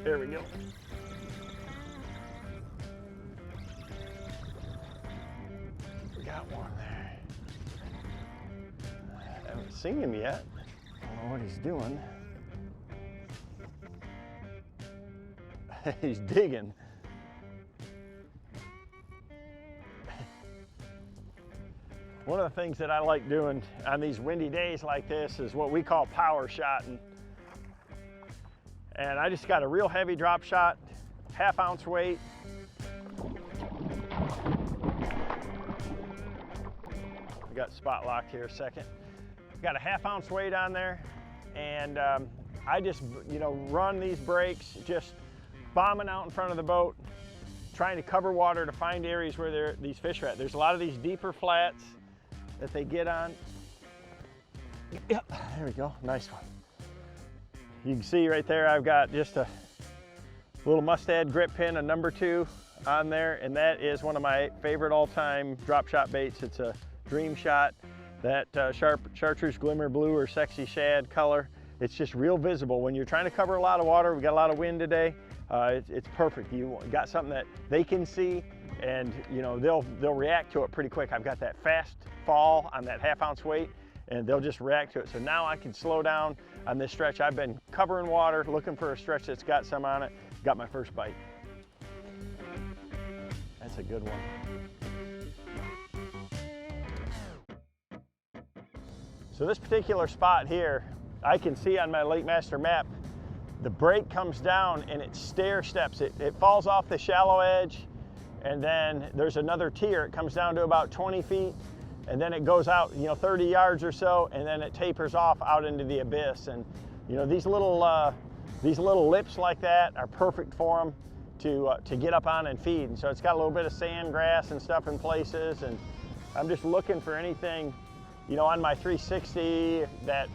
There we go. We got one there. I haven't seen him yet. I don't know what he's doing. He's digging. One of the things that I like doing on these windy days like this is what we call power shotting. And I just got a real heavy drop shot, 1/2 ounce weight. We got spot locked here a second. Got a 1/2 ounce weight on there, and I just, run these breaks, just bombing out in front of the boat, trying to cover water to find areas where these fish are at. There's a lot of these deeper flats that they get on. Yep, there we go, nice one. You can see right there, I've got just a little mustad grip pin, a number 2 on there, and that is one of my favorite all-time drop shot baits. It's a Dream Shot, that chartreuse glimmer blue or sexy shad color. It's just real visible. When you're trying to cover a lot of water, we got a lot of wind today, it's perfect. You got something that they can see, and they'll react to it pretty quick. I've got that fast fall on that 1/2 ounce weight, and they'll just react to it. So now I can slow down on this stretch. I've been covering water, looking for a stretch that's got some on it. Got my first bite. That's a good one. So this particular spot here, I can see on my Lake Master map, the break comes down and it stair steps. It falls off the shallow edge, and then there's another tier. It comes down to about 20 feet, and then it goes out 30 yards or so, and then it tapers off out into the abyss. And these little lips like that are perfect for them to get up on and feed. And so it's got a little bit of sand, grass and stuff in places, and I'm just looking for anything on my 360 that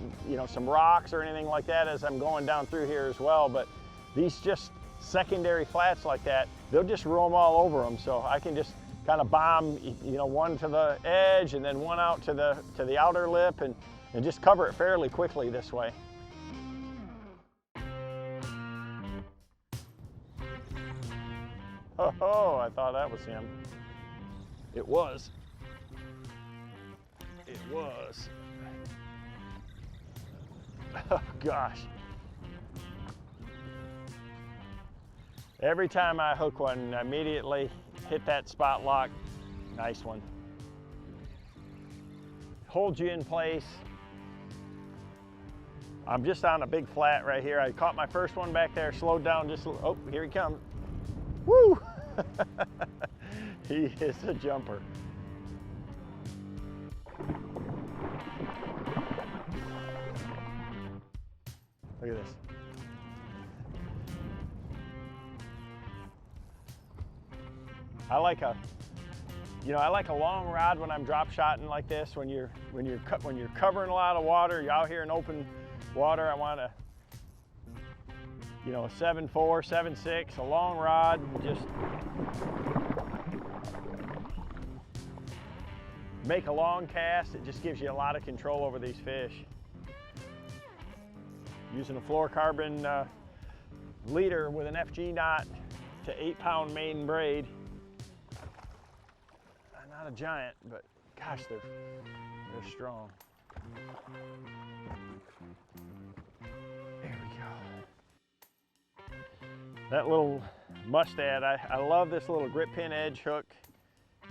some rocks or anything like that as I'm going down through here as well. But these just secondary flats like that, they'll just roam all over them. So I can just kind of bomb, one to the edge and then one out to the outer lip, and just cover it fairly quickly this way. Oh, I thought that was him. It was. It was. Oh gosh. Every time I hook one, I immediately hit that spot lock. Nice one. Holds you in place. I'm just on a big flat right here. I caught my first one back there, slowed down just, oh, here he comes. Woo! He is a jumper. Look at this. I like a long rod when I'm drop shotting like this. When you're covering a lot of water, you're out here in open water. I want a 7.4, 7.6, a long rod. Just make a long cast. It just gives you a lot of control over these fish. Using a fluorocarbon leader with an FG knot to 8-pound maiden braid. Not a giant, but gosh, they're strong. There we go. That little mustad, I love this little grip pin edge hook.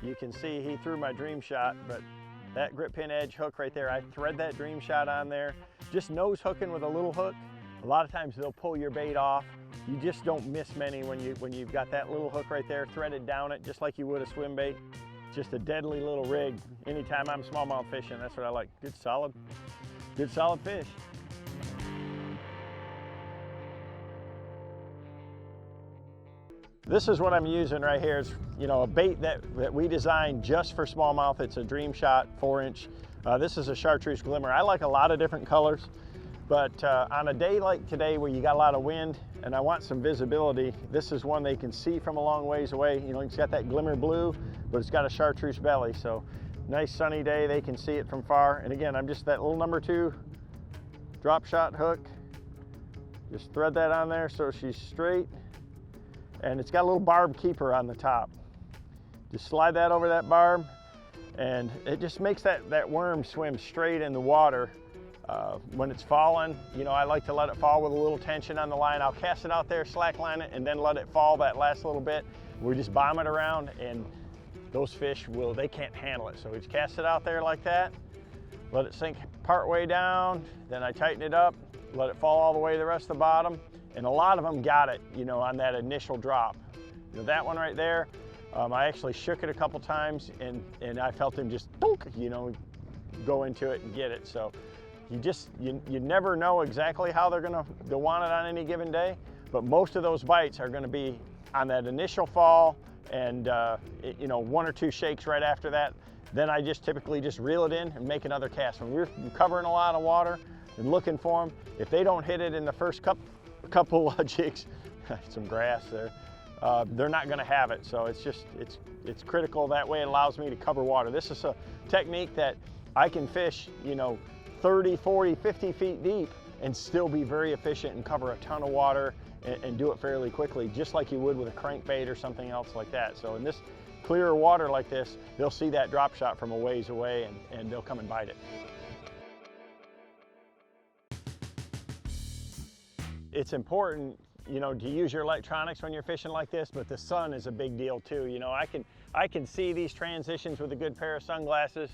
You can see he threw my Dream Shot, but that grip pin edge hook right there, I thread that Dream Shot on there. Just nose hooking with a little hook. A lot of times they'll pull your bait off. You just don't miss many when you've got that little hook right there threaded down it, just like you would a swim bait. Just a deadly little rig. Anytime I'm smallmouth fishing, that's what I like. Good solid fish. This is what I'm using right here. It's a bait that we designed just for smallmouth. It's a Dream Shot 4-inch. This is a chartreuse glimmer. I like a lot of different colors, but on a day like today where you got a lot of wind and I want some visibility, this is one they can see from a long ways away. It's got that glimmer blue, but it's got a chartreuse belly. So nice sunny day, they can see it from far. And again, I'm just that little number 2 drop shot hook. Just thread that on there so she's straight. And it's got a little barb keeper on the top. Just slide that over that barb, and it just makes that worm swim straight in the water. When it's falling, you know, I like to let it fall with a little tension on the line. I'll cast it out there, slack line it, and then let it fall that last little bit. We just bomb it around, and those fish they can't handle it. So we just cast it out there like that, let it sink part way down, then I tighten it up, let it fall all the way to the rest of the bottom. And a lot of them got it, you know, on that initial drop. You know, that one right there, I actually shook it a couple times, and I felt him just, you know, go into it and get it. So you never know exactly how they'll want it on any given day, but most of those bites are gonna be on that initial fall, and you know, 1 or 2 shakes right after that. Then I just typically just reel it in and make another cast. When we're covering a lot of water and looking for them, if they don't hit it in the first couple of jigs, some grass there, they're not going to have it. So it's critical. That way it allows me to cover water. This is a technique that I can fish, you know, 30, 40, 50 feet deep and still be very efficient and cover a ton of water and do it fairly quickly, just like you would with a crankbait or something else like that. So in this clearer water like this, they'll see that drop shot from a ways away, and they'll come and bite it. It's important, you know, to use your electronics when you're fishing like this, but the sun is a big deal too. You know, I can see these transitions with a good pair of sunglasses.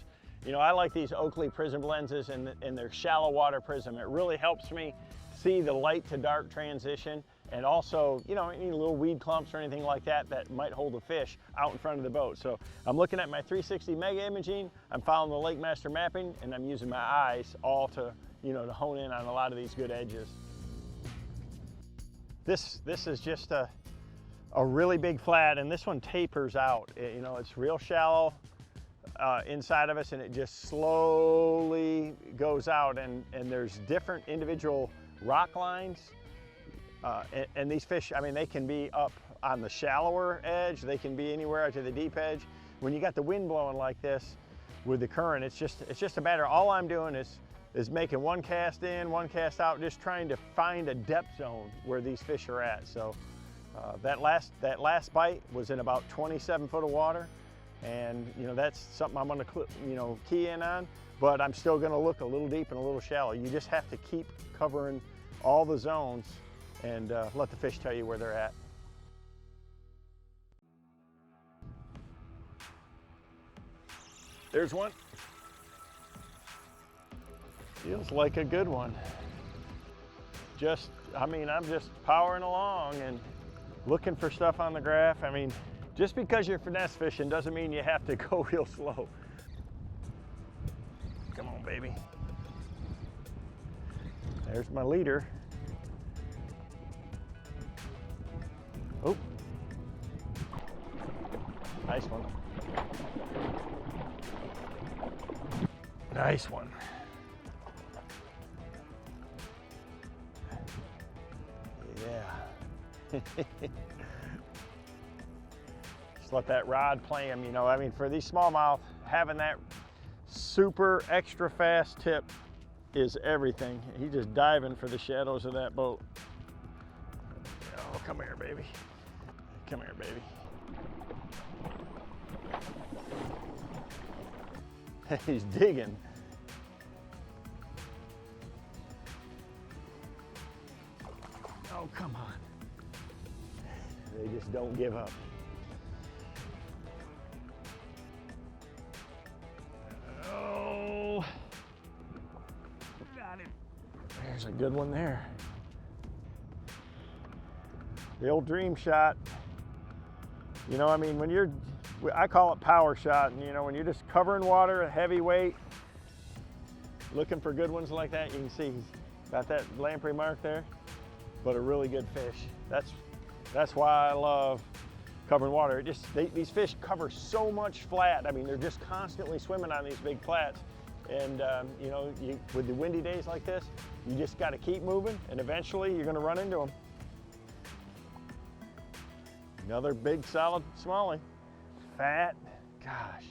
You know, I like these Oakley prism lenses and their shallow water prism. It really helps me see the light to dark transition, and also, you know, any little weed clumps or anything like that that might hold a fish out in front of the boat. So I'm looking at my 360 mega imaging, I'm following the Lake Master mapping, and I'm using my eyes all to, you know, to hone in on a lot of these good edges. This is just a really big flat, and this one tapers out. You know, it's real shallow inside of us, and it just slowly goes out, and there's different individual rock lines. And these fish, I mean, they can be up on the shallower edge, they can be anywhere to the deep edge. When you got the wind blowing like this with the current, it's just a matter, all I'm doing is making one cast in, one cast out, just trying to find a depth zone where these fish are at. So that last bite was in about 27 foot of water, and you know, that's something I'm gonna, you know, key in on, but I'm still gonna look a little deep and a little shallow. You just have to keep covering all the zones and let the fish tell you where they're at. There's one. Feels like a good one. I mean, I'm just powering along and looking for stuff on the graph. I mean, just because you're finesse fishing doesn't mean you have to go real slow. Come on, baby. There's my leader. Oh, nice one. Nice one. Yeah. Just let that rod play him, you know. I mean, for these smallmouth, having that super extra fast tip is everything. He's just diving for the shadows of that boat. Oh, come here, baby. Come here, baby. He's digging. Oh, come on. They just don't give up. Oh, got it. There's a good one there. The old dream shot. You know, I mean, I call it power shot, and you know, when you're just covering water, a heavy weight, looking for good ones like that, you can see he's got that lamprey mark there, but a really good fish. That's why I love covering water. These fish cover so much flat. I mean, they're just constantly swimming on these big flats. And you know, with the windy days like this, you just got to keep moving, and eventually you're going to run into them. Another big solid smallie. Fat, gosh.